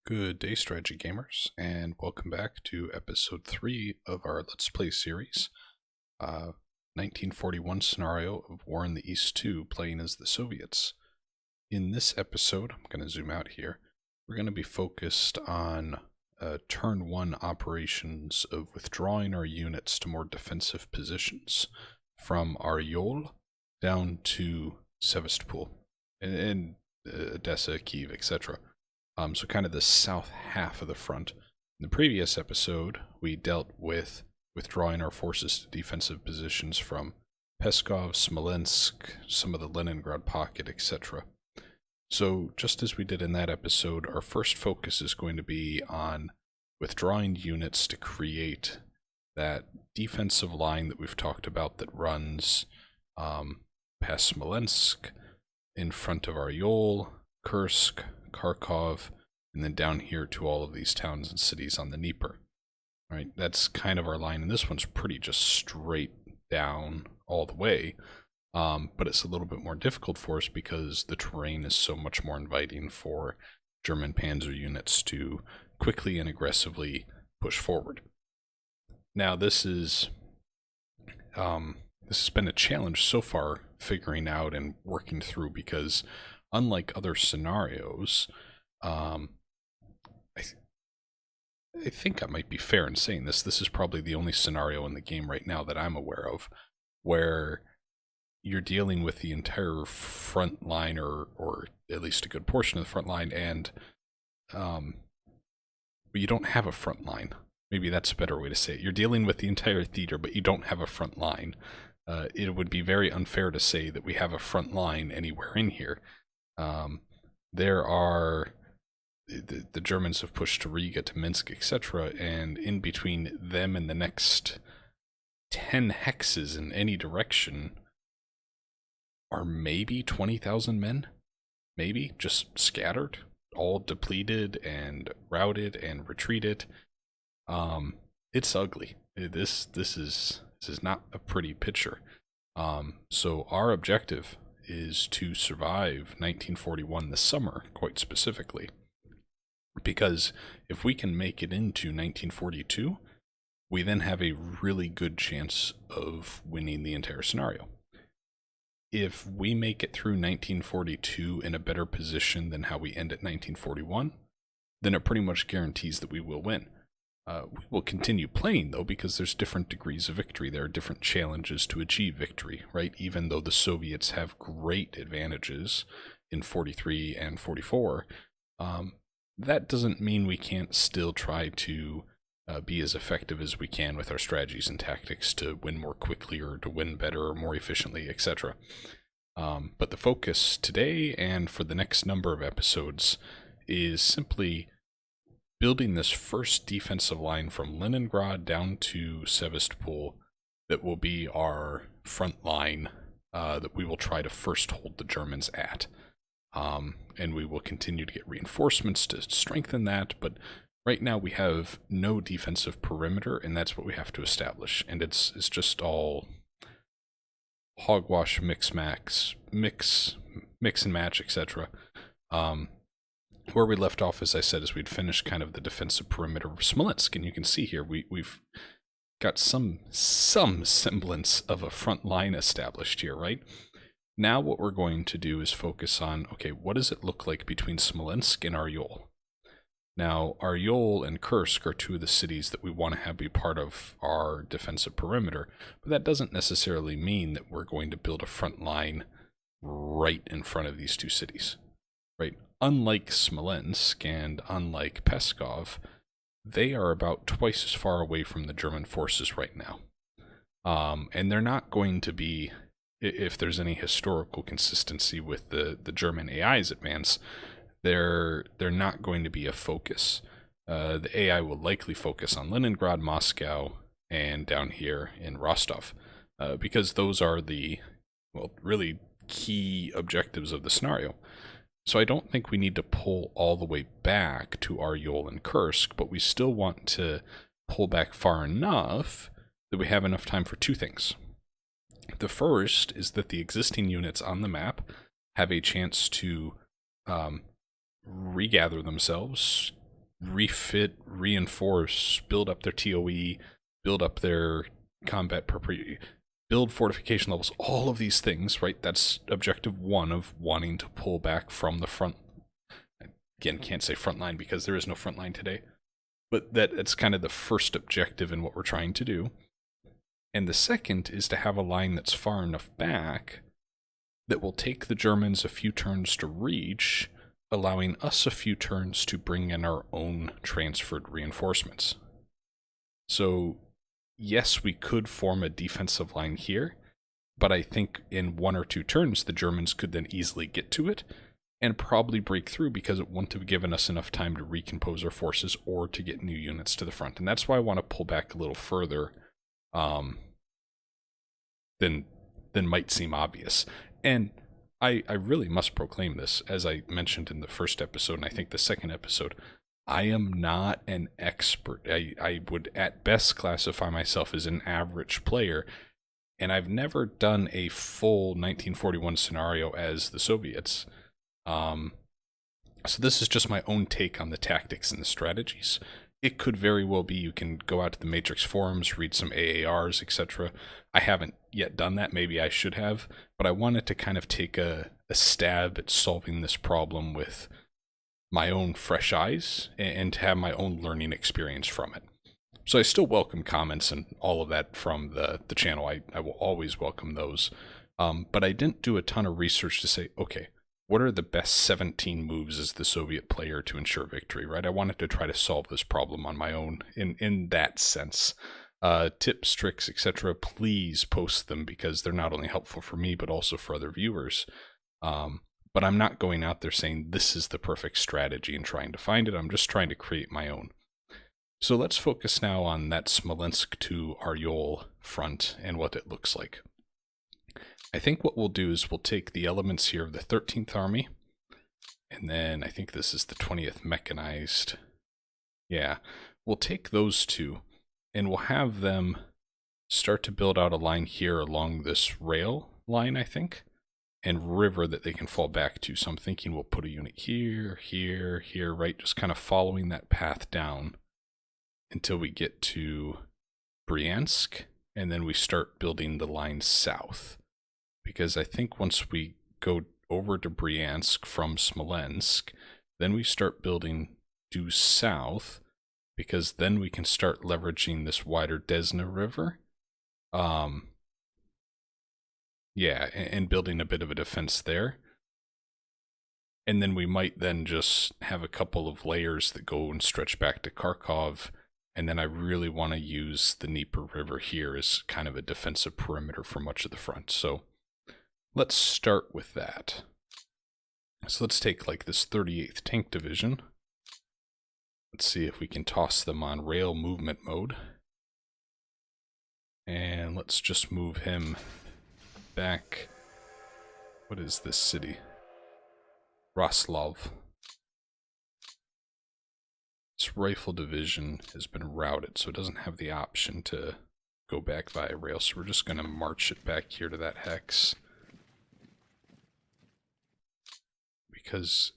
Good day, strategy gamers, and welcome back to episode 3 of our Let's Play series. 1941 scenario of War in the East 2, playing as the Soviets. In this episode, I'm going to zoom out here, we're going to be focused on turn 1 operations of withdrawing our units to more defensive positions from Oryol down to Sevastopol and Odessa, Kiev, etc. So kind of the south half of the front. In the previous episode, we dealt with withdrawing our forces to defensive positions from Peskov, Smolensk, some of the Leningrad pocket, etc. So just as we did in that episode, our first focus is going to be on withdrawing units to create that defensive line that we've talked about that runs past Smolensk, in front of Oryol, Kursk, Kharkov, and then down here to all of these towns and cities on the Dnieper. Right, that's kind of our line, and this one's pretty just straight down all the way, but it's a little bit more difficult for us because the terrain is so much more inviting for German panzer units to quickly and aggressively push forward. Now this has been a challenge so far figuring out and working through, because unlike other scenarios, I think I might be fair in saying this. This is probably the only scenario in the game right now that I'm aware of where you're dealing with the entire front line, or at least a good portion of the front line, and but you don't have a front line. Maybe that's a better way to say it. You're dealing with the entire theater, but you don't have a front line. It would be very unfair to say that we have a front line anywhere in here. There are the Germans have pushed to Riga, to Minsk, etc., and in between them and the next 10 hexes in any direction are maybe 20,000 men, maybe just scattered, all depleted and routed and retreated. It's ugly. This is not a pretty picture. So our objective is to survive 1941 this summer, quite specifically, because if we can make it into 1942, we then have a really good chance of winning the entire scenario. If we make it through 1942 in a better position than how we end at 1941, then it pretty much guarantees that we will win. We will continue playing, though, because there's different degrees of victory. There are different challenges to achieve victory, right? Even though the Soviets have great advantages in 43 and 44, that doesn't mean we can't still try to be as effective as we can with our strategies and tactics to win more quickly, or to win better or more efficiently, etc. But the focus today and for the next number of episodes is simply building this first defensive line from Leningrad down to Sevastopol that will be our front line that we will try to first hold the Germans at. And we will continue to get reinforcements to strengthen that, but right now we have no defensive perimeter, and that's what we have to establish. And it's just all hogwash, mix and match, etc. Where we left off, as I said, is we'd finished kind of the defensive perimeter of Smolensk, and you can see here we've got some semblance of a front line established here, right? Now what we're going to do is focus on, okay, what does it look like between Smolensk and Oryol? Now, Oryol and Kursk are two of the cities that we want to have be part of our defensive perimeter, but that doesn't necessarily mean that we're going to build a front line right in front of these two cities, right? Unlike Smolensk and unlike Peskov, they are about twice as far away from the German forces right now. And they're not going to be, if there's any historical consistency with the German AI's advance, they're not going to be a focus. The AI will likely focus on Leningrad, Moscow, and down here in Rostov, because those are the, well, really key objectives of the scenario. So I don't think we need to pull all the way back to Oryol and Kursk, but we still want to pull back far enough that we have enough time for two things. The first is that the existing units on the map have a chance to regather themselves, refit, reinforce, build up their TOE, build up their combat build fortification levels, all of these things, right? That's objective 1 of wanting to pull back from the front. Again, can't say front line because there is no front line today, but that's kind of the first objective in what we're trying to do. And the second is to have a line that's far enough back that will take the Germans a few turns to reach, allowing us a few turns to bring in our own transferred reinforcements. So, yes, we could form a defensive line here, but I think in 1 or 2 turns, the Germans could then easily get to it and probably break through because it wouldn't have given us enough time to recompose our forces or to get new units to the front. And that's why I want to pull back a little further than might seem obvious. And I really must proclaim this, as I mentioned in the first episode, and I think the second episode, I am not an expert. I would at best classify myself as an average player, and I've never done a full 1941 scenario as the Soviets. So this is just my own take on the tactics and the strategies. It could very well be you can go out to the Matrix forums, read some AARs, etc. I haven't yet done that. Maybe I should have, but I wanted to kind of take a stab at solving this problem with my own fresh eyes and to have my own learning experience from it. So I still welcome comments and all of that from the channel. I will always welcome those. But I didn't do a ton of research to say, okay, what are the best 17 moves as the Soviet player to ensure victory, right? I wanted to try to solve this problem on my own in that sense. Tips, tricks, etc., please post them because they're not only helpful for me, but also for other viewers. But I'm not going out there saying this is the perfect strategy and trying to find it. I'm just trying to create my own. So let's focus now on that Smolensk to Aryol front and what it looks like. I think what we'll do is we'll take the elements here of the 13th Army, and then I think this is the 20th Mechanized. Yeah, we'll take those two, and we'll have them start to build out a line here along this rail line, I think, and river that they can fall back to. So I'm thinking we'll put a unit here, here, here, right? Just kind of following that path down until we get to Bryansk, and then we start building the line south. Because I think once we go over to Bryansk from Smolensk, then we start building due south, because then we can start leveraging this wider Desna River. Yeah, and building a bit of a defense there. And then we might then just have a couple of layers that go and stretch back to Kharkov. And then I really want to use the Dnieper River here as kind of a defensive perimeter for much of the front. So let's start with that. So let's take like this 38th Tank Division. Let's see if we can toss them on rail movement mode. And let's just move him back. What is this city? Roslov. This rifle division has been routed, so it doesn't have the option to go back via rail. So we're just going to march it back here to that hex. Because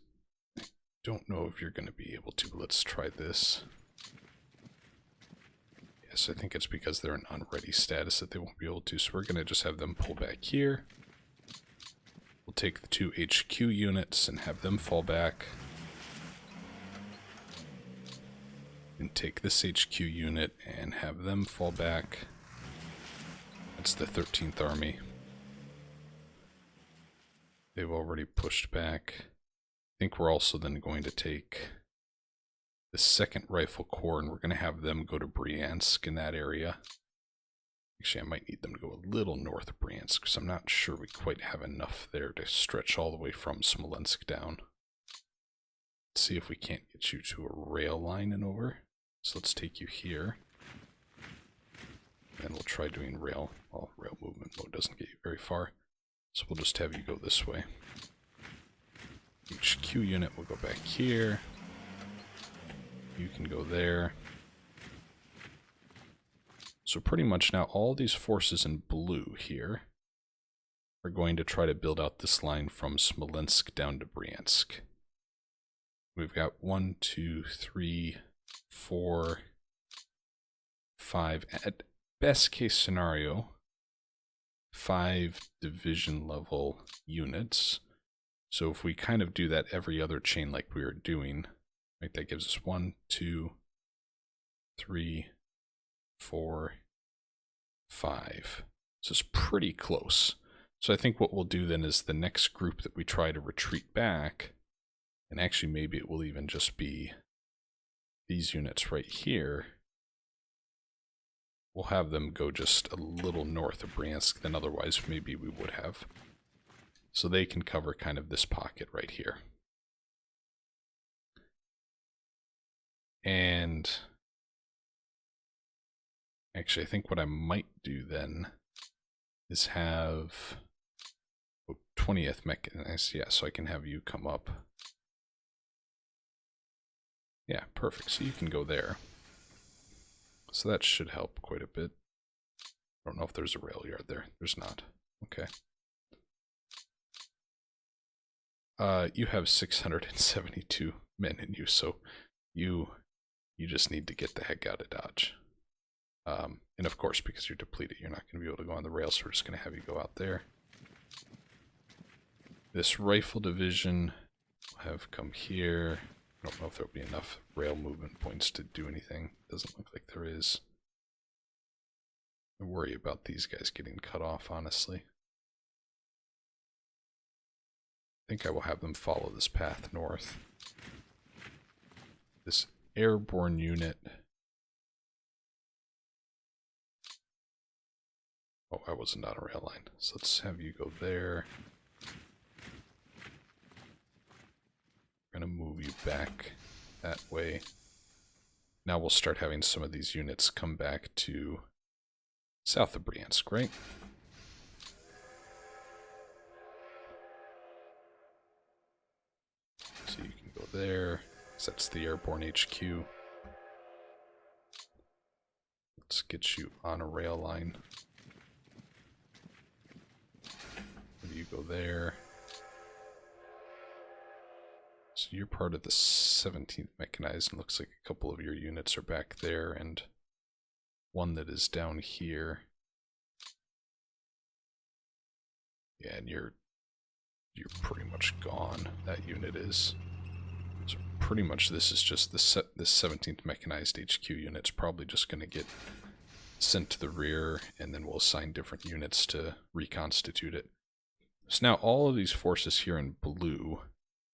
I don't know if you're going to be able to, but let's try this. Yes, I think it's because they're in unready status that they won't be able to, so we're going to just have them pull back here. We'll take the 2 HQ units and have them fall back. And take this HQ unit and have them fall back. That's the 13th Army. They've already pushed back. I think we're also then going to take the 2nd Rifle Corps, and we're going to have them go to Bryansk in that area. Actually, I might need them to go a little north of Bryansk, because I'm not sure we quite have enough there to stretch all the way from Smolensk down. Let's see if we can't get you to a rail line and over. So let's take you here. And we'll try doing rail. Well, rail movement mode doesn't get you very far. So we'll just have you go this way. HQ unit will go back here. You can go there. So pretty much now all these forces in blue here are going to try to build out this line from Smolensk down to Bryansk. We've got 1, 2, 3, 4, 5. At best case scenario, 5 division level units. So if we kind of do that every other chain like we were doing, right, that gives us 1, 2, 3, 4, 5. So it's pretty close. So I think what we'll do then is the next group that we try to retreat back, and actually maybe it will even just be these units right here. We'll have them go just a little north of Bryansk than otherwise maybe we would have. So they can cover kind of this pocket right here. And actually I think what I might do then is have 20th mechanized, yeah, so I can have you come up. Yeah, perfect. So you can go there. So that should help quite a bit. I don't know if there's a rail yard there. There's not. Okay. You have 672 men in you, so you just need to get the heck out of Dodge. And of course, because you're depleted, you're not going to be able to go on the rail, so we're just going to have you go out there. This rifle division will have come here. I don't know if there'll be enough rail movement points to do anything. Doesn't look like there is. I worry about these guys getting cut off, honestly. I think I will have them follow this path north. This airborne unit. Oh, I wasn't on a rail line. So let's have you go there. We're going to move you back that way. Now we'll start having some of these units come back to south of Bryansk, right? So you can go there. That's the airborne HQ. Let's get you on a rail line. You go there. So you're part of the 17th Mechanized, and looks like a couple of your units are back there, and one that is down here. Yeah, and you're pretty much gone. That unit is. So pretty much this is just this 17th Mechanized HQ unit's probably just going to get sent to the rear, and then we'll assign different units to reconstitute it. So now all of these forces here in blue,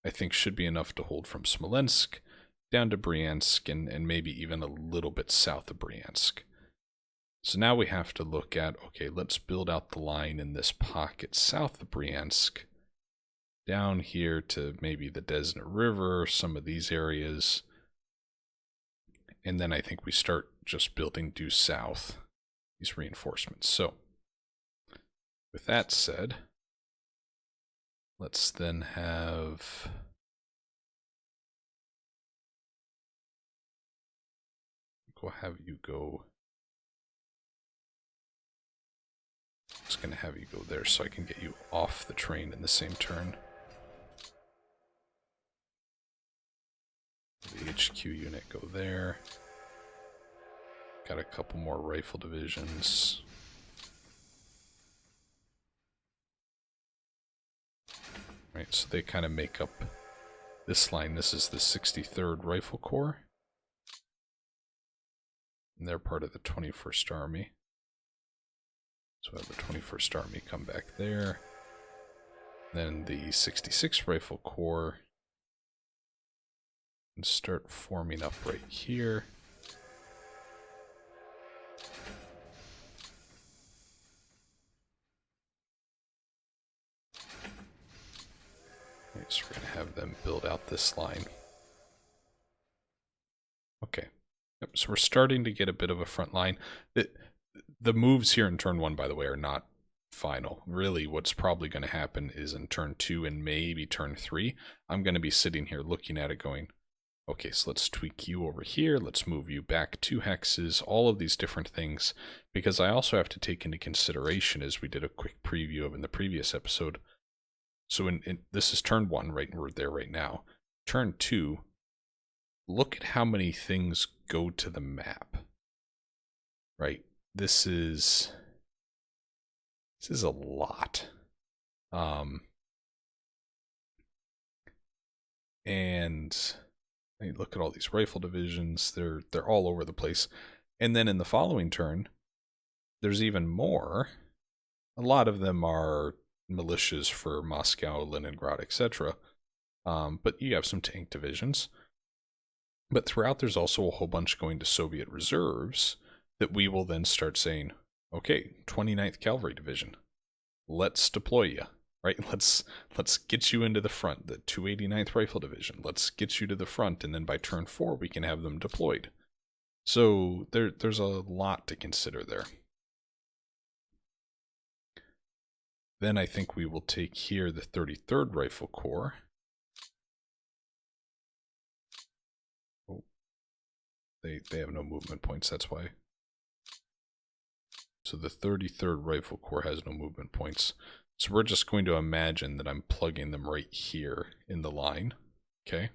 I think, should be enough to hold from Smolensk down to Bryansk and maybe even a little bit south of Bryansk. So now we have to look at, okay, let's build out the line in this pocket south of Bryansk, down here to maybe the Desna River, some of these areas. And then I think we start just building due south, these reinforcements. So, with that said, let's then have... We'll have you go... I'm just going to have you go there so I can get you off the train in the same turn. The HQ unit go there. Got a couple more rifle divisions. Right, so they kind of make up this line. This is the 63rd Rifle Corps. And they're part of the 21st Army. So I have the 21st Army come back there. Then the 66th Rifle Corps. And start forming up right here. So we're going to have them build out this line. Okay. Yep, so we're starting to get a bit of a front line. The moves here in turn 1, by the way, are not final. Really, what's probably going to happen is in turn 2 and maybe turn 3, I'm going to be sitting here looking at it going, okay, so let's tweak you over here. Let's move you back 2 hexes, all of these different things. Because I also have to take into consideration, as we did a quick preview of in the previous episode, so this is turn 1, right? We're there right now. Turn 2, look at how many things go to the map. Right? This is a lot. And I mean, look at all these rifle divisions. They're all over the place. And then in the following turn, there's even more. A lot of them are militias for Moscow, Leningrad, etc. But you have some tank divisions. But throughout, there's also a whole bunch going to Soviet reserves that we will then start saying, okay, 29th Cavalry Division, let's deploy you, right? Let's get you into the front. The 289th Rifle Division, let's get you to the front, and then by turn 4, we can have them deployed. So there's a lot to consider there. Then I think we will take here the 33rd Rifle Corps. Oh, they have no movement points, that's why. So the 33rd Rifle Corps has no movement points. So we're just going to imagine that I'm plugging them right here in the line. Okay.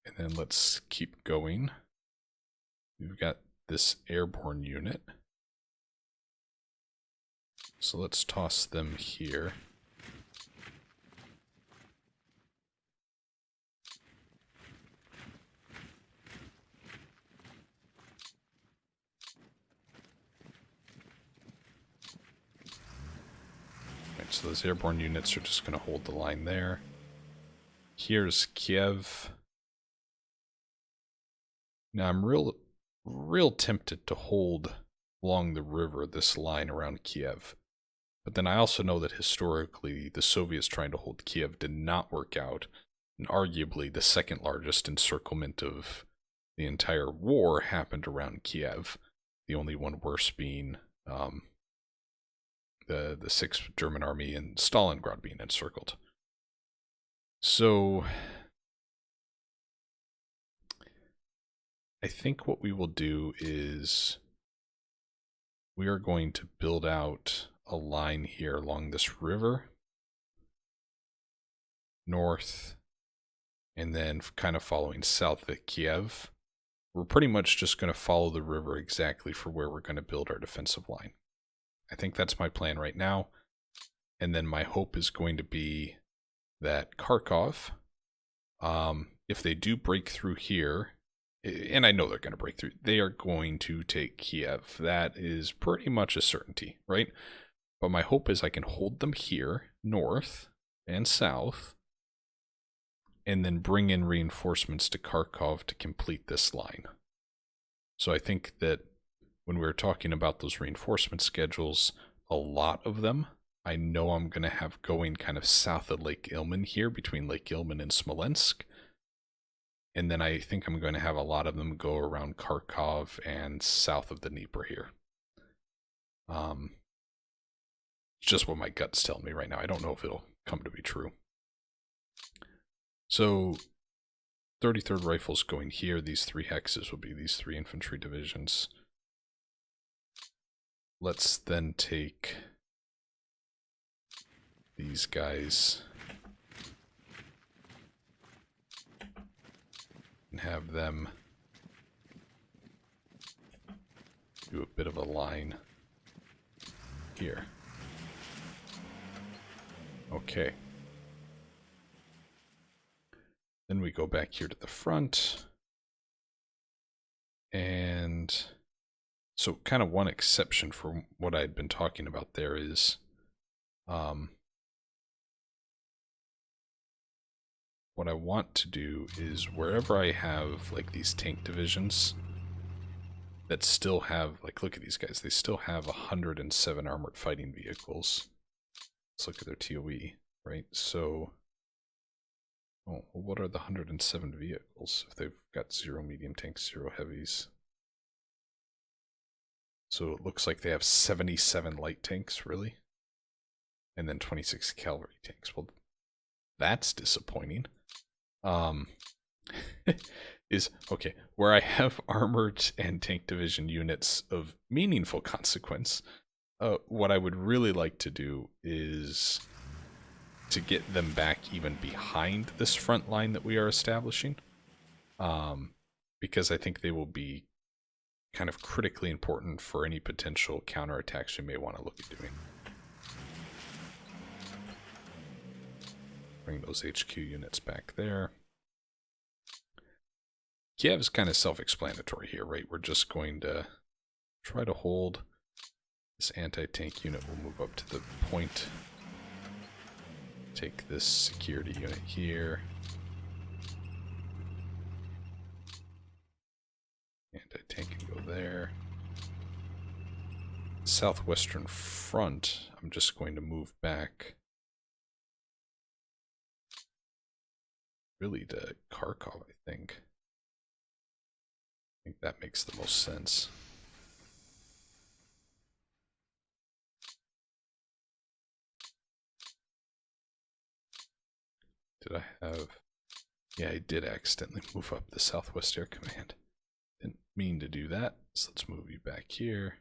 And then let's keep going. We've got this airborne unit. So let's toss them here. Right, so those airborne units are just going to hold the line there. Here's Kiev. Now I'm real tempted to hold along the river this line around Kiev. But then I also know that historically the Soviets trying to hold Kiev did not work out. And arguably the second largest encirclement of the entire war happened around Kiev. The only one worse being the 6th German Army and Stalingrad being encircled. So I think what we will do is we are going to build out a line here along this river, north, and then kind of following south at Kiev. We're pretty much just going to follow the river exactly for where we're going to build our defensive line. I think that's my plan right now. And then my hope is going to be that Kharkov, if they do break through here, and I know they're going to break through, they are going to take Kiev. That is pretty much a certainty, right? But my hope is I can hold them here, north and south, and then bring in reinforcements to Kharkov to complete this line. So I think that when we were talking about those reinforcement schedules, a lot of them, I know I'm going to have going kind of south of Lake Ilmen here, between Lake Ilmen and Smolensk. And then I think I'm going to have a lot of them go around Kharkov and south of the Dnieper here. It's just what my gut's telling me right now. I don't know if it'll come to be true. So 33rd Rifles going here. These 3 hexes will be these 3 infantry divisions. Let's then take these guys and have them do a bit of a line here. Okay. Then we go back here to the front. And so kind of one exception for what I'd been talking about there is what I want to do is wherever I have like these tank divisions that still have, like, look at these guys, they still have 107 armored fighting vehicles. Let's look at their TOE, right? So, oh, well, what are the 107 vehicles if they've got 0 medium tanks, 0 heavies? So it looks like they have 77 light tanks, really? And then 26 cavalry tanks. Well, that's disappointing. Is, okay, where I have armored and tank division units of meaningful consequence, what I would really like to do is to get them back even behind this front line that we are establishing. because I think they will be kind of critically important for any potential counterattacks we may want to look at doing. Bring those HQ units back there. Kiev is kind of self-explanatory here, right? We're just going to try to hold. This anti-tank unit will move up to the point. Take this security unit here. Anti-tank can go there. Southwestern front, I'm just going to move back. Really to Kharkov, I think. I think that makes the most sense. Did I have... Yeah, I did accidentally move up the Southwest Air Command. Didn't mean to do that, so let's move you back here.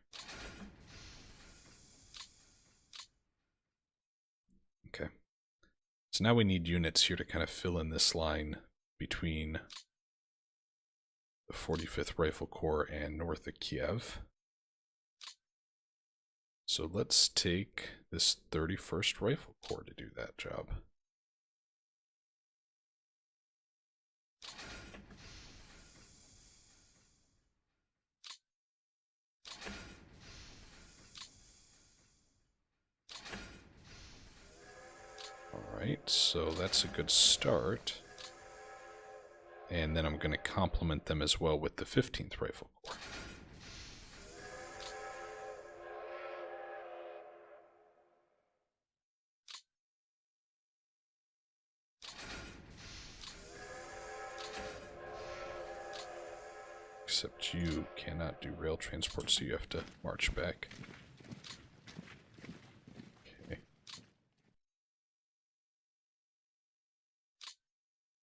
Okay. So now we need units here to kind of fill in this line between the 45th Rifle Corps and north of Kiev. So let's take this 31st Rifle Corps to do that job. Alright, so that's a good start. And then I'm going to complement them as well with the 15th Rifle Corps. Except you cannot do rail transport, so you have to march back. Okay.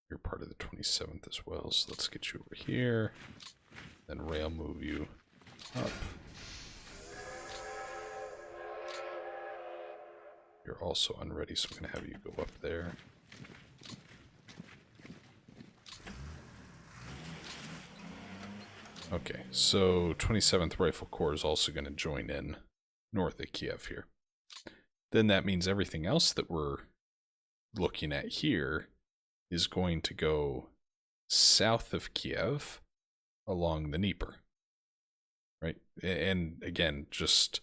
You're part of the 27th as well, so let's get you over here. Then rail move you up. You're also unready, so I'm going to have you go up there. Okay, so 27th Rifle Corps is also going to join in north of Kiev here. Then that means everything else that we're looking at here is going to go south of Kiev along the Dnieper. Right? And again, just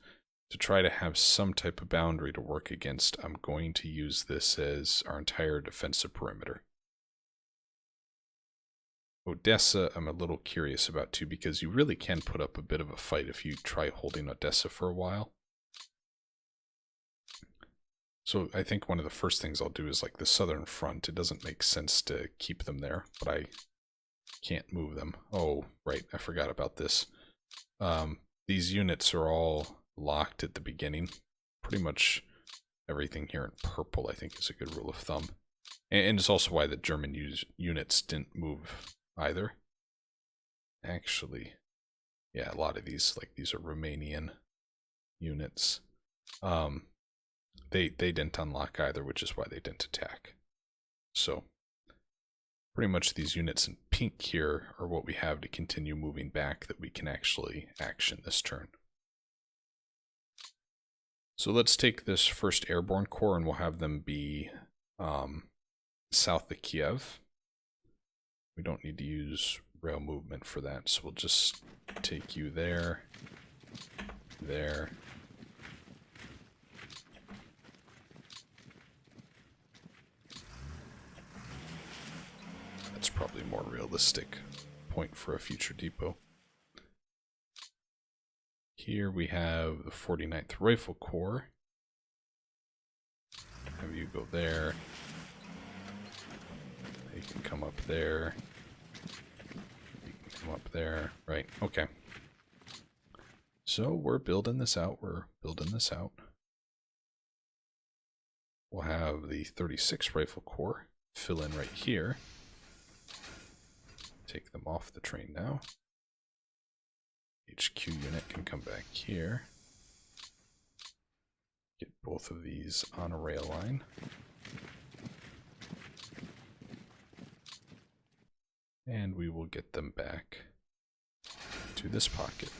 to try to have some type of boundary to work against, I'm going to use this as our entire defensive perimeter. Odessa, I'm a little curious about too, because you really can put up a bit of a fight if you try holding Odessa for a while. So I think one of the first things I'll do is like the southern front. It doesn't make sense to keep them there, but I can't move them. Oh, right, I forgot about this. These units are all locked at the beginning. Pretty much everything here in purple, I think, is a good rule of thumb. And it's also why the German units didn't move either. Actually, yeah, a lot of these, like these are Romanian units. They didn't unlock either, which is why they didn't attack. So pretty much these units in pink here are what we have to continue moving back that we can actually action this turn. So let's take this 1st Airborne Corps and we'll have them be south of Kiev. We don't need to use rail movement for that, so we'll just take you there, there. That's probably a more realistic point for a future depot. Here we have the 49th Rifle Corps. Have you go there. You can come up there. You can come up there. Right, okay. So we're building this out. We'll have the 36th Rifle Corps fill in right here. Take them off the train now. HQ unit can come back here. Get both of these on a rail line. And we will get them back to this pocket.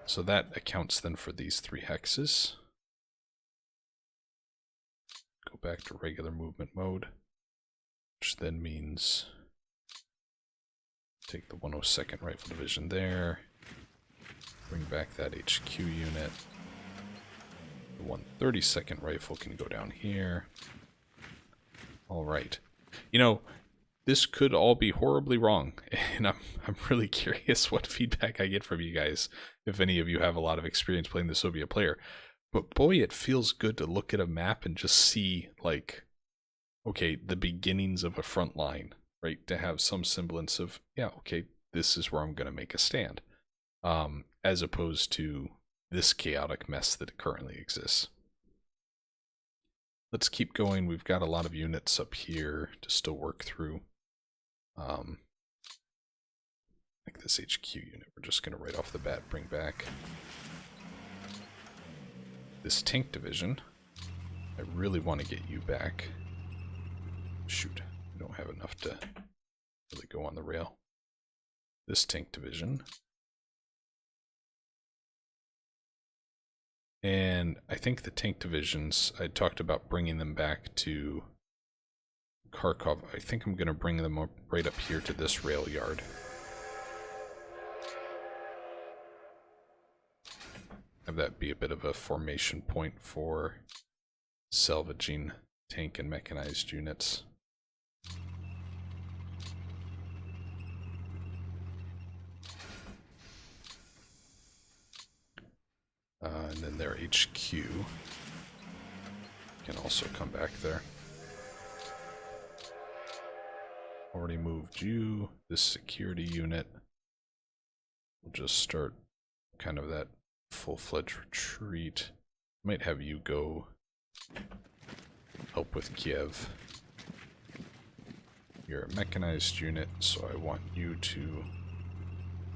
So that accounts then for these 3 hexes. Go back to regular movement mode, which then means take the 102nd Rifle Division there, bring back that HQ unit. The 132nd Rifle can go down here. All right. You know, this could all be horribly wrong, and I'm really curious what feedback I get from you guys, if any of you have a lot of experience playing the Soviet player. But boy, it feels good to look at a map and just see, like, okay, the beginnings of a front line, right? To have some semblance of, yeah, okay, this is where I'm going to make a stand, as opposed to this chaotic mess that currently exists. Let's keep going. We've got a lot of units up here to still work through. Like this HQ unit, we're just going to right off the bat bring back. This tank division, I really want to get you back. Shoot, I don't have enough to really go on the rail. This tank division. And I think the tank divisions, I talked about bringing them back to Kharkov. I think I'm going to bring them up right up here to this rail yard. Have that be a bit of a formation point for salvaging tank and mechanized units. And then their HQ can also come back there. Already moved you. This security unit will just start kind of that full-fledged retreat. Might have you go help with Kiev. You're a mechanized unit, so I want you to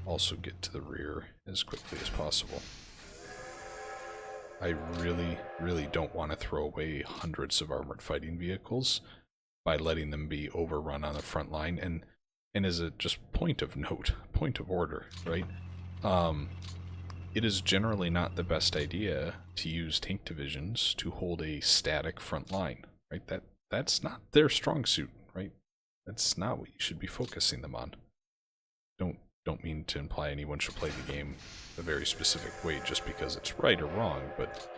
also get to the rear as quickly as possible. I really don't want to throw away hundreds of armored fighting vehicles by letting them be overrun on the front line. And as a just point of note, point of order, right? It is generally not the best idea to use tank divisions to hold a static front line, right? That's not their strong suit, right? That's not what you should be focusing them on. Don't mean to imply anyone should play the game a very specific way just because it's right or wrong, but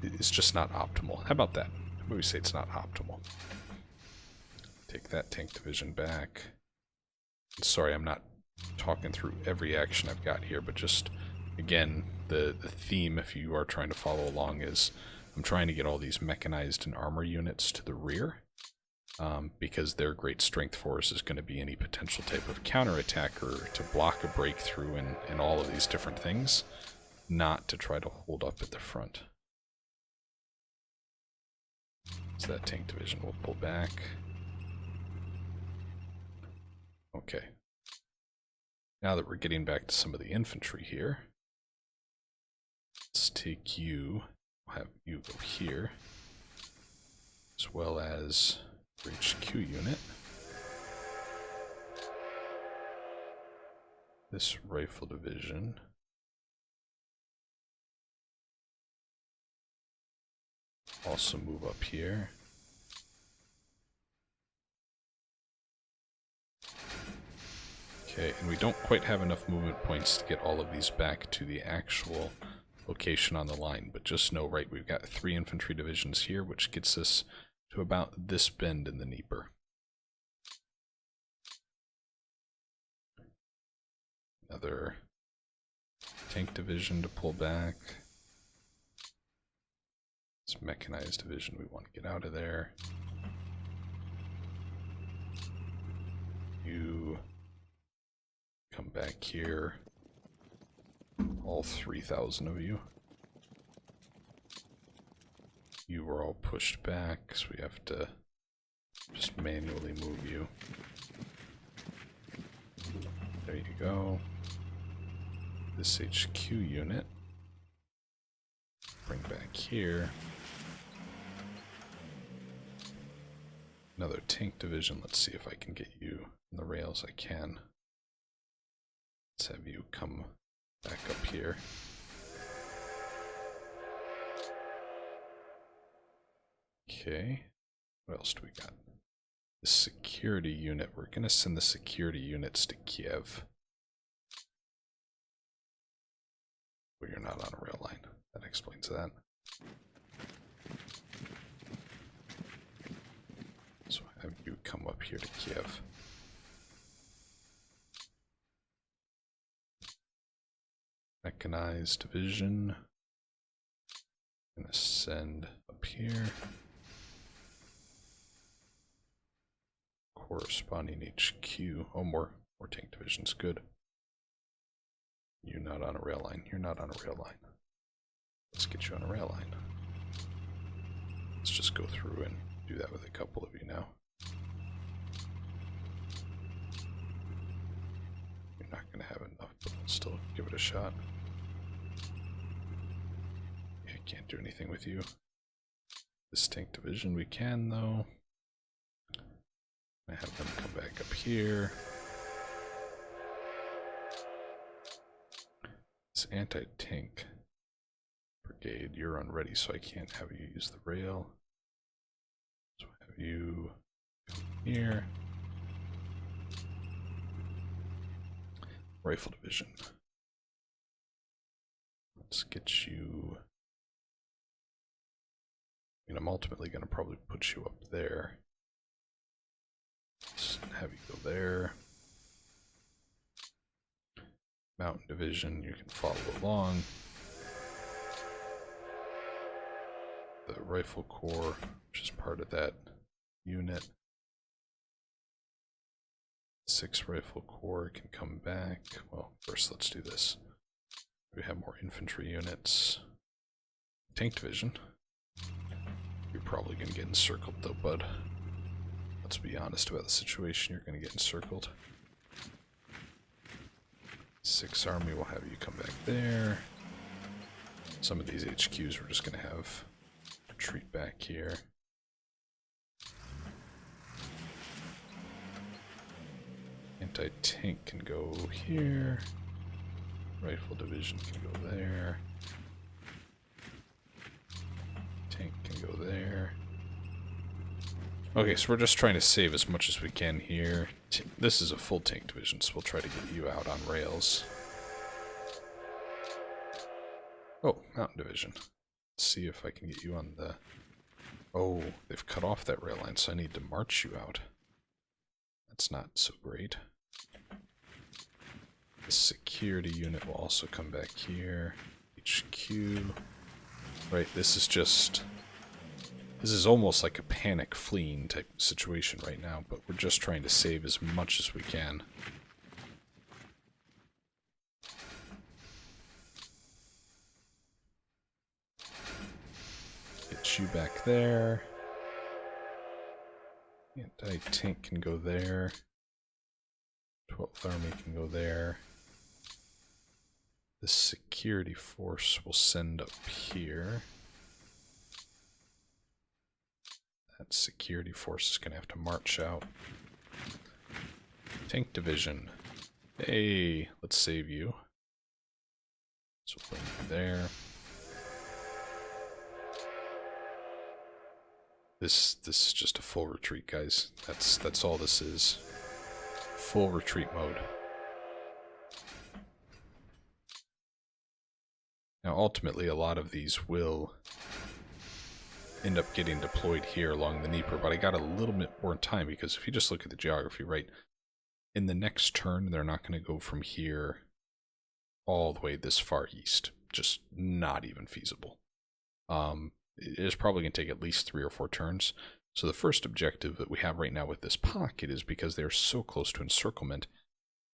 it's just not optimal. How about that? How about we say it's not optimal? Take that tank division back. Sorry, I'm not talking through every action I've got here, but just, again, the theme, if you are trying to follow along, is I'm trying to get all these mechanized and armor units to the rear. Because their great strength force is going to be any potential type of counterattack or to block a breakthrough and all of these different things, not to try to hold up at the front. So that tank division will pull back. Okay. Now that we're getting back to some of the infantry here, let's take you, we'll have you go here, as well as HQ unit. This rifle division. Also move up here. Okay, and we don't quite have enough movement points to get all of these back to the actual location on the line, but just know, right, we've got 3 infantry divisions here, which gets us to about this bend in the Dnieper. Another tank division to pull back. This mechanized division, we want to get out of there. You come back here. All 3,000 of you. You were all pushed back, so we have to just manually move you. There you go. This HQ unit, bring back here. Another tank division. Let's see if I can get you on the rails. I can. Let's have you come back up here. Okay. What else do we got? The security unit. We're going to send the security units to Kiev. Well, you're not on a rail line. That explains that. So have you come up here to Kiev. Mechanized division. I'm going to send up here. Corresponding HQ. Oh, more tank divisions. Good. You're not on a rail line. You're not on a rail line. Let's get you on a rail line. Let's just go through and do that with a couple of you now. You're not going to have enough, but let's still give it a shot. Yeah, I can't do anything with you. This tank division we can, though. I have them come back up here. This anti-tank brigade, you're unready, so I can't have you use the rail. So I have you come here. Rifle division. Let's get you. I mean, I'm ultimately going to probably put you up there. Let's have you go there. Mountain division, you can follow along. The rifle corps, which is part of that unit. 6 rifle corps can come back. Well, first let's do this. We have more infantry units. Tank division. You're probably going to get encircled though, bud. Let's be honest about the situation. You're going to get encircled. 6 army will have you come back there. Some of these HQs we're just going to have retreat back here. Anti-tank can go here. Rifle division can go there. Tank can go there. Okay, so we're just trying to save as much as we can here. This is a full tank division, so we'll try to get you out on rails. Oh, mountain division. Let's see if I can get you on the... Oh, they've cut off that rail line, so I need to march you out. That's not so great. The security unit will also come back here. HQ. Right, this is just... This is almost like a panic fleeing type situation right now, but we're just trying to save as much as we can. Get you back there. Anti-tank can go there. 12th Army can go there. The security force will send up here. That security force is going to have to march out. Tank division. Hey, let's save you. So we'll bring you there. This is just a full retreat, guys. That's all this is. Full retreat mode. Now ultimately a lot of these will end up getting deployed here along the Dnieper, but I got a little bit more time because if you just look at the geography, right, in the next turn they're not going to go from here all the way this far east. Just not even feasible. It is probably going to take at least 3 or 4 turns. So the first objective that we have right now with this pocket is because they're so close to encirclement,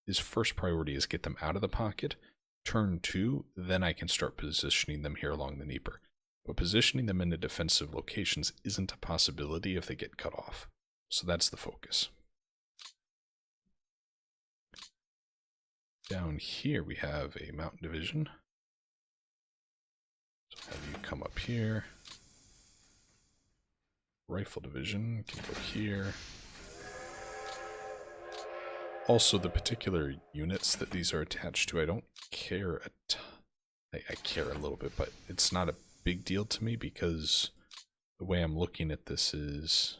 is first priority is get them out of the pocket. Turn 2, then I can start positioning them here along the Dnieper. But positioning them into defensive locations isn't a possibility if they get cut off. So that's the focus. Down here we have a mountain division. So have you come up here. Rifle division can go here. Also, the particular units that these are attached to, I don't care I care a little bit, but it's not a big deal to me because the way I'm looking at this is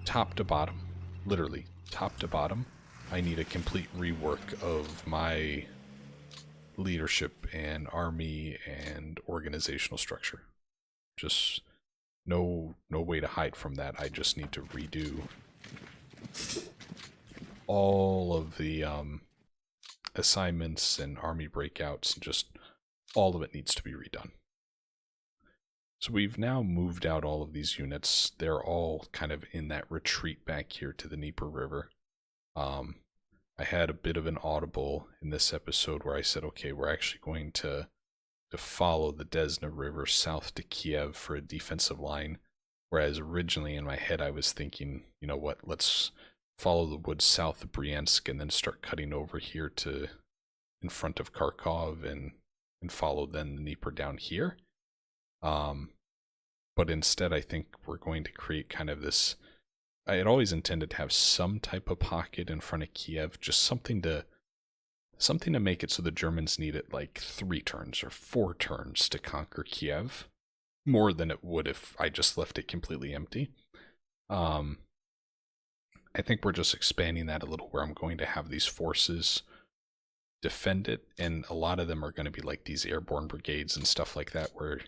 top to bottom, literally top to bottom. I need a complete rework of my leadership and army and organizational structure. Just no way to hide from that. I just need to redo all of the assignments and army breakouts, and just all of it needs to be redone. So we've now moved out all of these units. They're all kind of in that retreat back here to the Dnieper River. I had a bit of an audible in this episode where I said, okay, we're actually going to follow the Desna River south to Kiev for a defensive line. Whereas originally in my head I was thinking, you know what, let's follow the woods south of Bryansk and then start cutting over here to in front of Kharkov and follow then the Dnieper down here. But instead I think we're going to create kind of this, I had always intended to have some type of pocket in front of Kiev, just something to make it so the Germans need it like 3 turns or 4 turns to conquer Kiev, more than it would if I just left it completely empty. I think we're just expanding that a little, where I'm going to have these forces defend it, and a lot of them are going to be like these airborne brigades and stuff like that, where,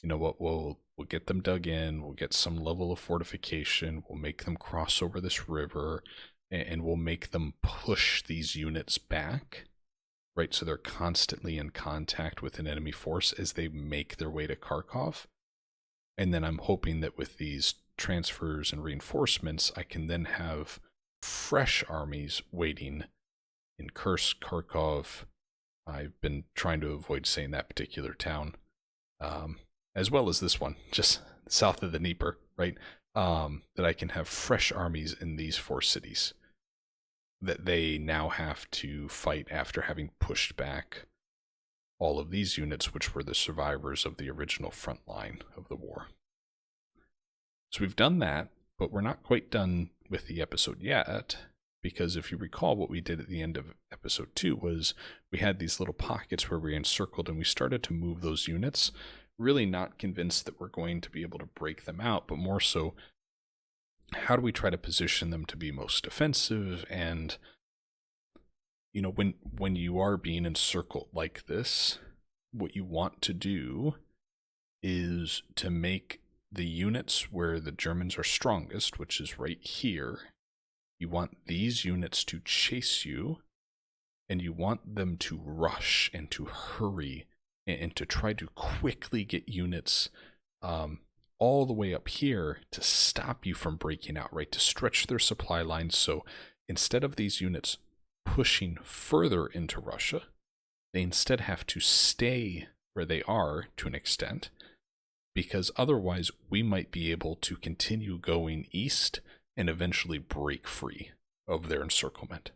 you know what, we'll get them dug in, we'll get some level of fortification, we'll make them cross over this river, and we'll make them push these units back, right? So they're constantly in contact with an enemy force as they make their way to Kharkov. And then I'm hoping that with these transfers and reinforcements, I can then have fresh armies waiting in Kursk, Kharkov. I've been trying to avoid saying that particular town. As well as this one, just south of the Dnieper, right? That I can have fresh armies in these 4 cities that they now have to fight after having pushed back all of these units, which were the survivors of the original front line of the war. So we've done that, but we're not quite done with the episode yet, because if you recall, what we did at the end of episode 2 was we had these little pockets where we encircled, and we started to move those units, really not convinced that we're going to be able to break them out, but more so, how do we try to position them to be most offensive? And, you know, when you are being encircled like this, what you want to do is to make the units where the Germans are strongest, which is right here, you want these units to chase you, and you want them to rush and to hurry and to try to quickly get units all the way up here to stop you from breaking out, right? To stretch their supply lines. So instead of these units pushing further into Russia, they instead have to stay where they are to an extent, because otherwise we might be able to continue going east and eventually break free of their encirclement.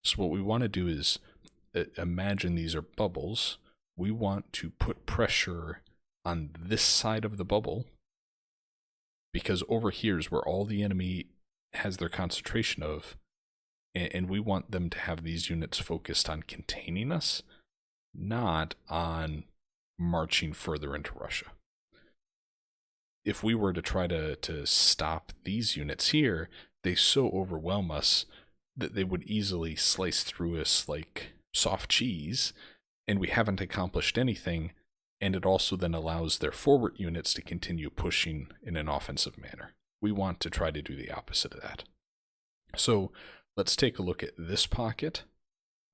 So what we want to do is imagine these are bubbles. We want to put pressure on this side of the bubble, because over here is where all the enemy has their concentration of, and we want them to have these units focused on containing us, not on marching further into Russia. If we were to try to stop these units here, they so overwhelm us that they would easily slice through us like soft cheese, and we haven't accomplished anything, and it also then allows their forward units to continue pushing in an offensive manner. We want to try to do the opposite of that. So let's take a look at this pocket,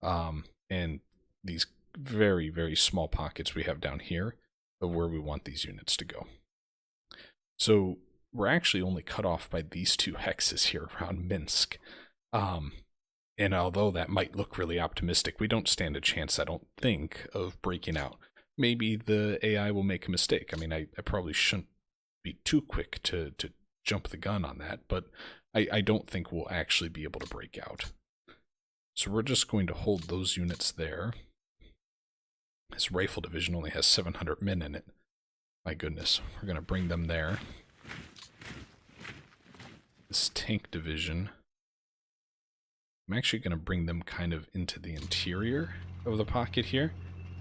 and these very, very small pockets we have down here of where we want these units to go. So we're actually only cut off by these 2 hexes here around Minsk. And although that might look really optimistic, we don't stand a chance, I don't think, of breaking out. Maybe the AI will make a mistake. I mean, I probably shouldn't be too quick to jump the gun on that, but I don't think we'll actually be able to break out. So we're just going to hold those units there. This rifle division only has 700 men in it. My goodness, we're going to bring them there. This tank division, I'm actually going to bring them kind of into the interior of the pocket here,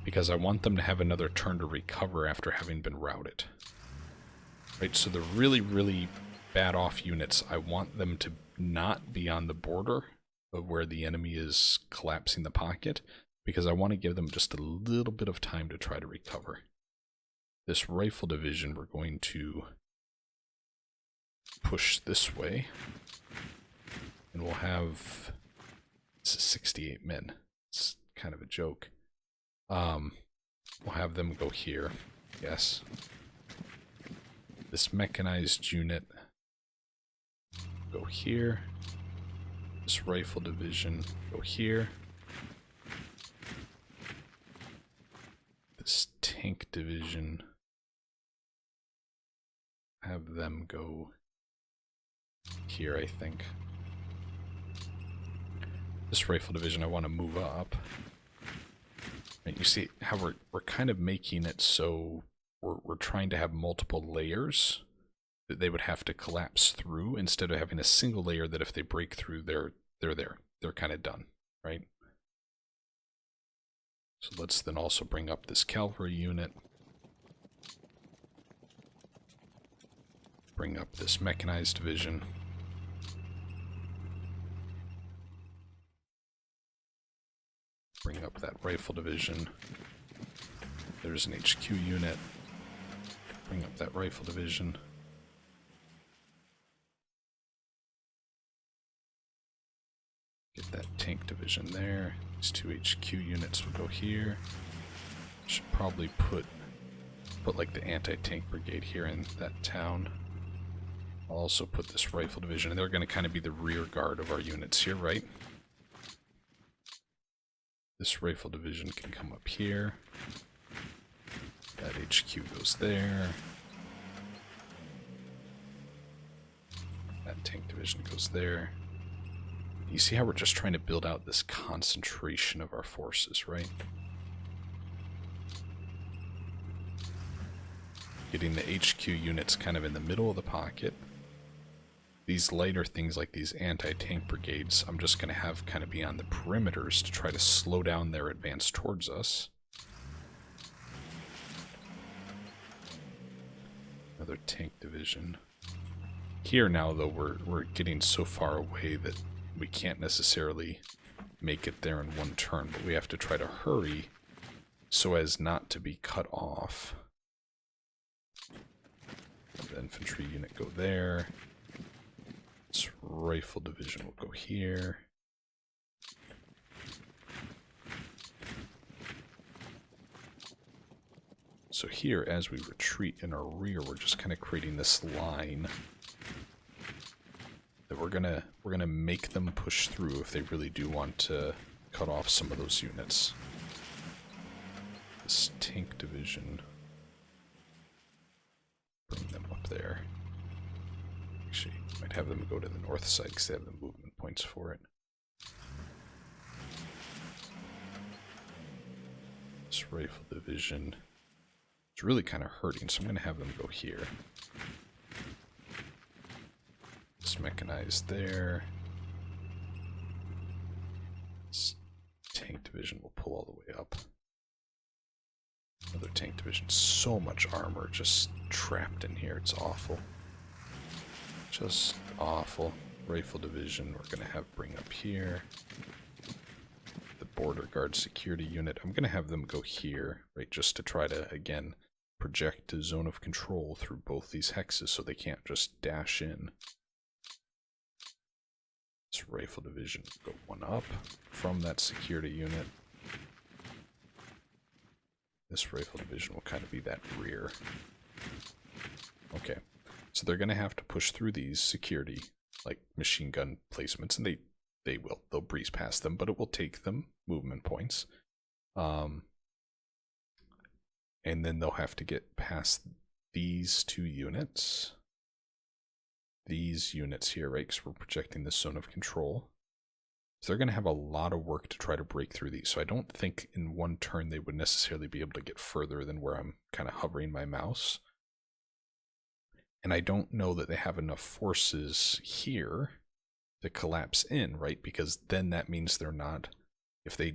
because I want them to have another turn to recover after having been routed. Right, so the really, really bad off units, I want them to not be on the border of where the enemy is collapsing the pocket, because I want to give them just a little bit of time to try to recover. This rifle division, we're going to push this way, and we'll have, this is 68 men. It's kind of a joke. We'll have them go here, yes. This mechanized unit, go here. This rifle division, go here. This tank division, have them go here, I think. This rifle division I want to move up. And you see how we're kind of making it so we're trying to have multiple layers that they would have to collapse through, instead of having a single layer that if they break through, they're there. They're kind of done, right? So let's then also bring up this cavalry unit. Bring up this mechanized division. Bring up that rifle division. There's an HQ unit. Bring up that rifle division. Get that tank division there. These two HQ units will go here. Should probably put like the anti-tank brigade here in that town. I'll also put this rifle division, and they're going to kind of be the rear guard of our units here, right? This rifle division can come up here. That HQ goes there. That tank division goes there. You see how we're just trying to build out this concentration of our forces, right? Getting the HQ units kind of in the middle of the pocket. These lighter things like these anti-tank brigades, I'm just going to have kind of be on the perimeters to try to slow down their advance towards us. Another tank division. Here now, though, we're getting so far away that we can't necessarily make it there in one turn, but we have to try to hurry so as not to be cut off. The infantry unit go there. This rifle division will go here. So here, as we retreat in our rear, we're just kind of creating this line that we're gonna make them push through if they really do want to cut off some of those units. This tank division, bring them up there. Actually, might have them go to the north side because they have the movement points for it. This rifle division is really kind of hurting, so I'm going to have them go here. This mechanized there. This tank division will pull all the way up. Another tank division. So much armor just trapped in here. It's awful. Just awful. Rifle division we're going to have bring up here. The border guard security unit, I'm going to have them go here, right, just to try to, again, project a zone of control through both these hexes so they can't just dash in. This rifle division go one up from that security unit. This rifle division will kind of be that rear. Okay. So they're going to have to push through these security, like machine gun placements, and they will. They'll breeze past them, but it will take them movement points. And then they'll have to get past these two units. These units here, right, because we're projecting this zone of control. So they're going to have a lot of work to try to break through these. So I don't think in one turn they would necessarily be able to get further than where I'm kind of hovering my mouse. And I don't know that they have enough forces here to collapse in, right? Because then that means they're not, if they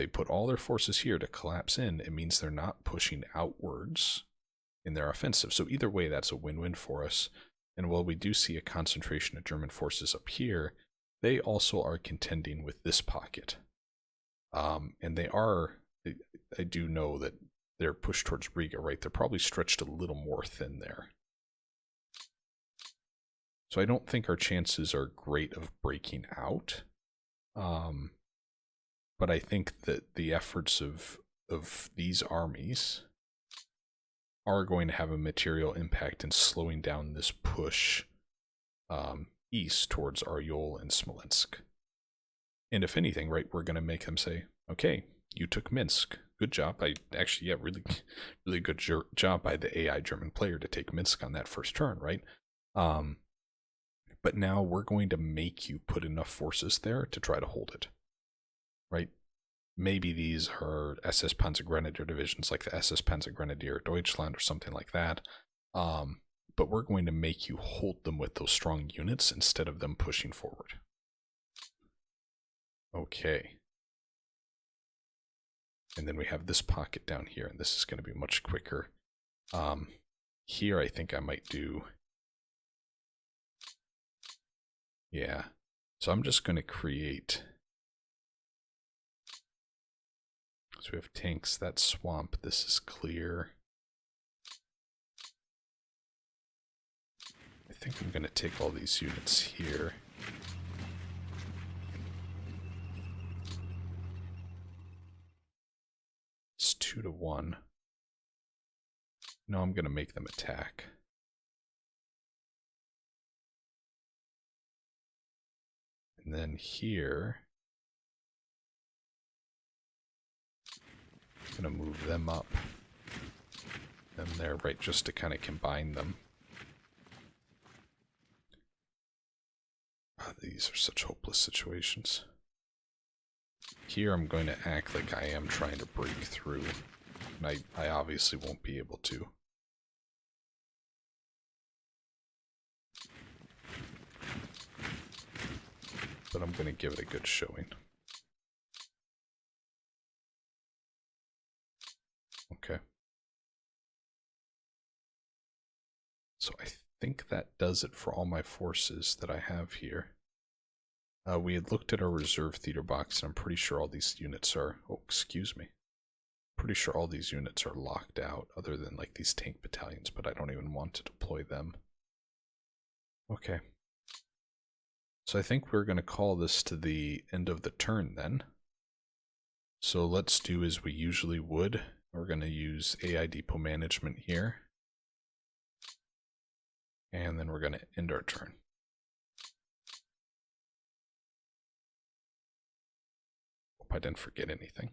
put all their forces here to collapse in, it means they're not pushing outwards in their offensive. So either way, that's a win-win for us. And while we do see a concentration of German forces up here, they also are contending with this pocket. And they are, I do know that they're pushed towards Riga, right? They're probably stretched a little more thin there. So I don't think our chances are great of breaking out. But I think that the efforts of these armies are going to have a material impact in slowing down this push east towards Oryol and Smolensk. And if anything, right, we're going to make them say, okay, you took Minsk. Good job. Really good job by the AI German player to take Minsk on that first turn, right? But now we're going to make you put enough forces there to try to hold it, right? Maybe these are SS Panzergrenadier divisions like the SS Panzergrenadier Deutschland or something like that. But we're going to make you hold them with those strong units instead of them pushing forward. Okay. And then we have this pocket down here, and this is going to be much quicker. Here I think I might do... Yeah. So I'm just going to create... So we have tanks, that swamp, this is clear. I think I'm going to take all these units here. It's 2-1. No, I'm going to make them attack. And then here, I'm going to move them up. Them there, right, just to kind of combine them. Oh, these are such hopeless situations. Here I'm going to act like I am trying to break through. And I obviously won't be able to. But I'm going to give it a good showing. Okay. So I think that does it for all my forces that I have here. We had looked at our reserve theater box, and I'm pretty sure all these units are... Oh, excuse me. Pretty sure all these units are locked out, other than like these tank battalions, but I don't even want to deploy them. Okay. So I think we're going to call this to the end of the turn then. So let's do as we usually would. We're going to use AI depot management here. And then we're going to end our turn. Hope I didn't forget anything.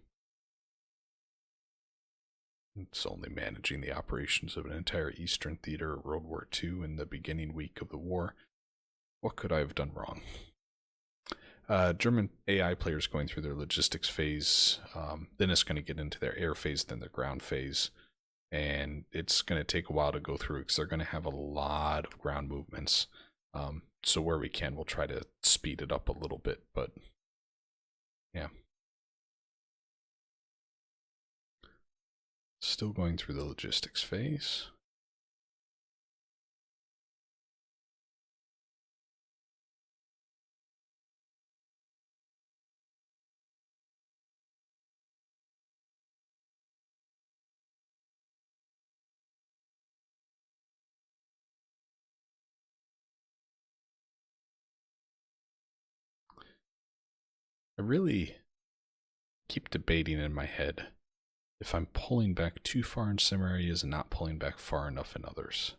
It's only managing the operations of an entire Eastern theater of World War II in the beginning week of the war. What could I have done wrong? German AI players going through their logistics phase, then it's going to get into their air phase, then their ground phase, and it's going to take a while to go through because they're going to have a lot of ground movements. So where we can, we'll try to speed it up a little bit, but yeah. Still going through the logistics phase. I really keep debating in my head if I'm pulling back too far in some areas and not pulling back far enough in others.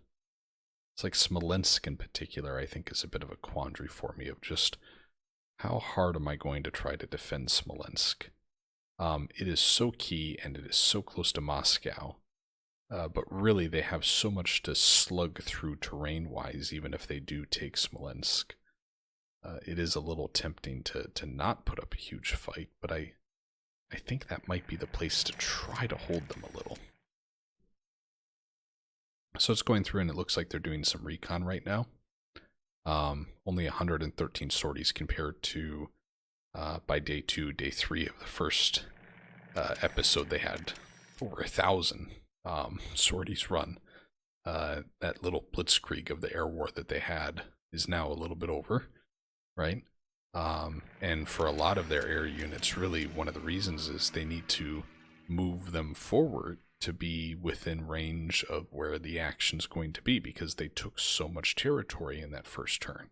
It's like Smolensk in particular, I think, is a bit of a quandary for me of just how hard am I going to try to defend Smolensk? It is so key and it is so close to Moscow, but really they have so much to slug through terrain-wise, even if they do take Smolensk. It is a little tempting to not put up a huge fight, but I think that might be the place to try to hold them a little. So it's going through and it looks like they're doing some recon right now. Only 113 sorties compared to by day 2, day 3 of the first episode, they had over 1,000 sorties run. That little blitzkrieg of the air war that they had is now a little bit over, right? And for a lot of their air units, really one of the reasons is they need to move them forward to be within range of where the action's going to be, because they took so much territory in that first turn.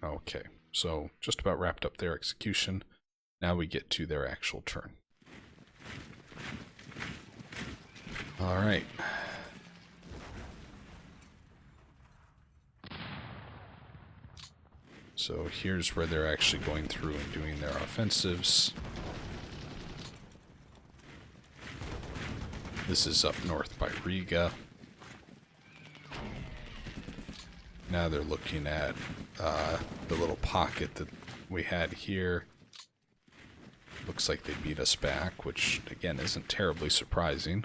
Okay, so just about wrapped up their execution. Now we get to their actual turn. All right. So here's where they're actually going through and doing their offensives. This is up north by Riga. Now they're looking at the little pocket that we had here. Looks like they beat us back, which again isn't terribly surprising.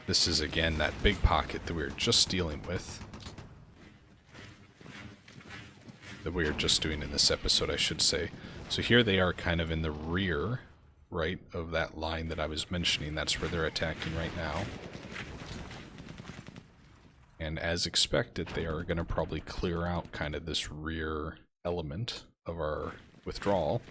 This is again that big pocket that we were just dealing with. That we were just doing in this episode, I should say. So here they are kind of in the rear, right, of that line that I was mentioning. That's where they're attacking right now. And as expected, they are going to probably clear out kind of this rear element of our withdrawal.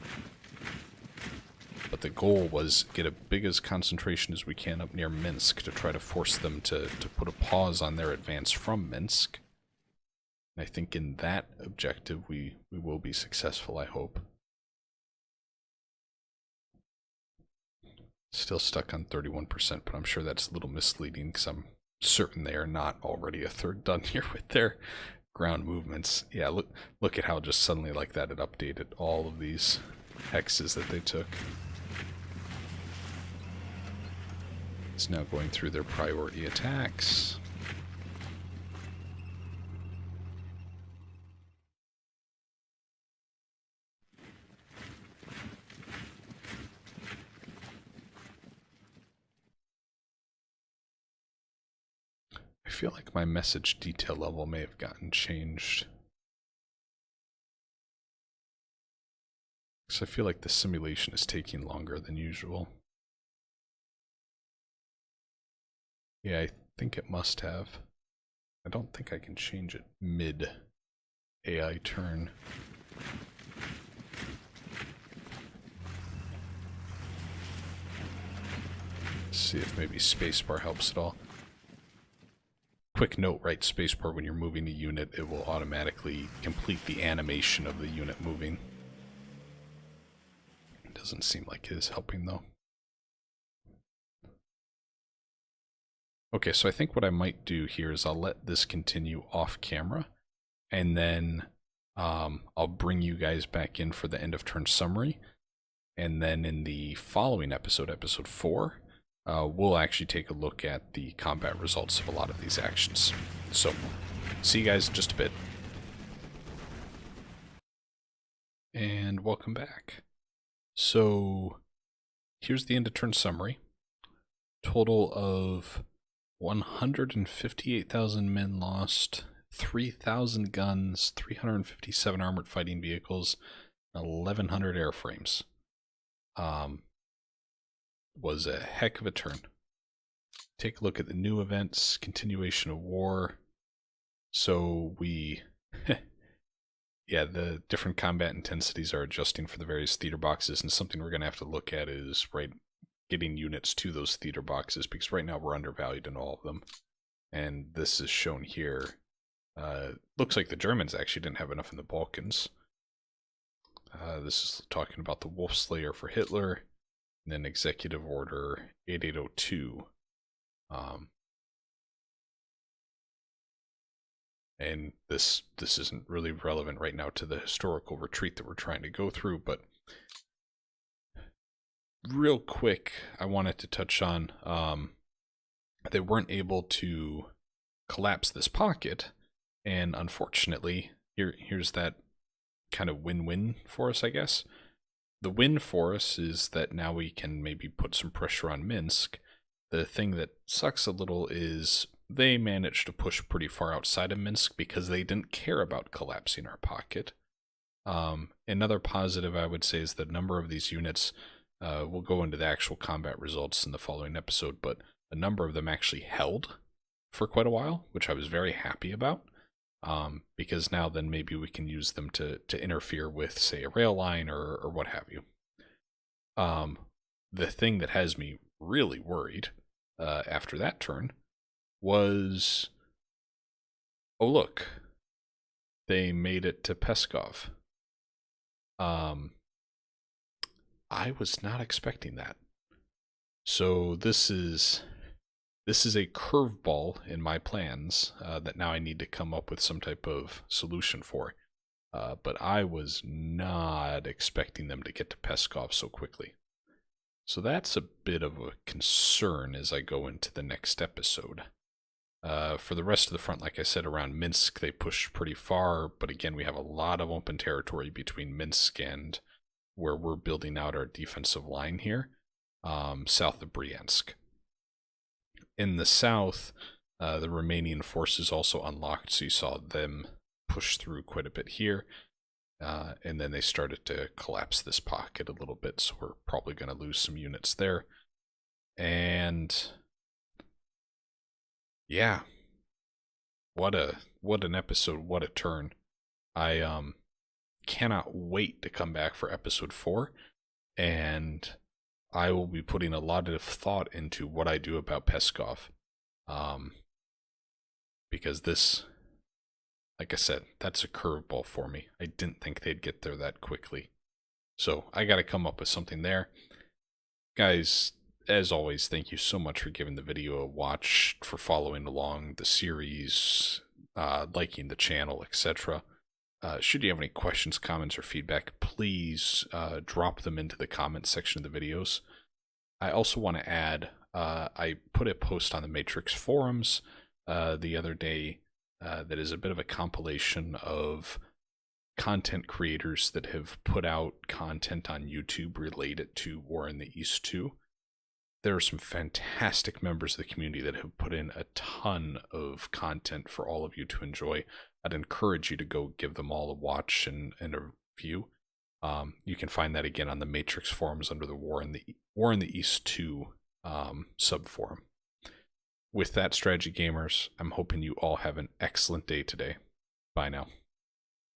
But the goal was get a biggest concentration as we can up near Minsk to try to force them to put a pause on their advance from Minsk. And I think in that objective we will be successful, I hope. Still stuck on 31%, but I'm sure that's a little misleading because I'm certain they are not already a third done here with their ground movements. Yeah, look at how just suddenly like that it updated all of these hexes that they took. It's now going through their priority attacks. I feel like my message detail level may have gotten changed. Because I feel like the simulation is taking longer than usual. Yeah, I think it must have. I don't think I can change it mid AI turn. Let's see if maybe spacebar helps at all. Quick note, right, spacebar, when you're moving a unit, it will automatically complete the animation of the unit moving. It doesn't seem like it is helping though. Okay, so I think what I might do here is I'll let this continue off camera, and then I'll bring you guys back in for the end of turn summary, and then in the following episode, episode 4, we'll actually take a look at the combat results of a lot of these actions. So, see you guys in just a bit. And welcome back. So, here's the end of turn summary. Total of 158,000 men lost, 3,000 guns, 357 armored fighting vehicles, 1,100 airframes. Was a heck of a turn. Take a look at the new events, continuation of war. So we, yeah, the different combat intensities are adjusting for the various theater boxes, and something we're going to have to look at is, right, getting units to those theater boxes, because right now we're undervalued in all of them. And this is shown here. Looks like the Germans actually didn't have enough in the Balkans. This is talking about the Wolf Slayer for Hitler, and then Executive Order 8802. And this isn't really relevant right now to the historical retreat that we're trying to go through, but real quick, I wanted to touch on they weren't able to collapse this pocket, and unfortunately, here's that kind of win-win for us, I guess. The win for us is that now we can maybe put some pressure on Minsk. The thing that sucks a little is they managed to push pretty far outside of Minsk because they didn't care about collapsing our pocket. Another positive I would say is the number of these units. We'll go into the actual combat results in the following episode, but a number of them actually held for quite a while, which I was very happy about. Because now then maybe we can use them to interfere with, say, a rail line or what have you. The thing that has me really worried after that turn was, oh look, they made it to Peskov. I was not expecting that. So this is a curveball in my plans that now I need to come up with some type of solution for. But I was not expecting them to get to Peskov so quickly. So that's a bit of a concern as I go into the next episode. For the rest of the front, like I said, around Minsk, they pushed pretty far. But again, we have a lot of open territory between Minsk and where we're building out our defensive line here, south of Bryansk. In the south, the Romanian forces also unlocked, so you saw them push through quite a bit here. And then they started to collapse this pocket a little bit, so we're probably going to lose some units there. And yeah, what an episode, what a turn. I cannot wait to come back for episode 4, and I will be putting a lot of thought into what I do about Peskov. Because this, like I said, that's a curveball for me. I didn't think they'd get there that quickly. So I got to come up with something there. Guys, as always, thank you so much for giving the video a watch, for following along the series, liking the channel, etc. Should you have any questions, comments, or feedback, please drop them into the comments section of the videos. I also want to add, I put a post on the Matrix forums the other day that is a bit of a compilation of content creators that have put out content on YouTube related to War in the East 2. There are some fantastic members of the community that have put in a ton of content for all of you to enjoy. I'd encourage you to go give them all a watch and a review. You can find that again on the Matrix forums under the War in the East 2 subforum. With that, strategy gamers, I'm hoping you all have an excellent day today. Bye now.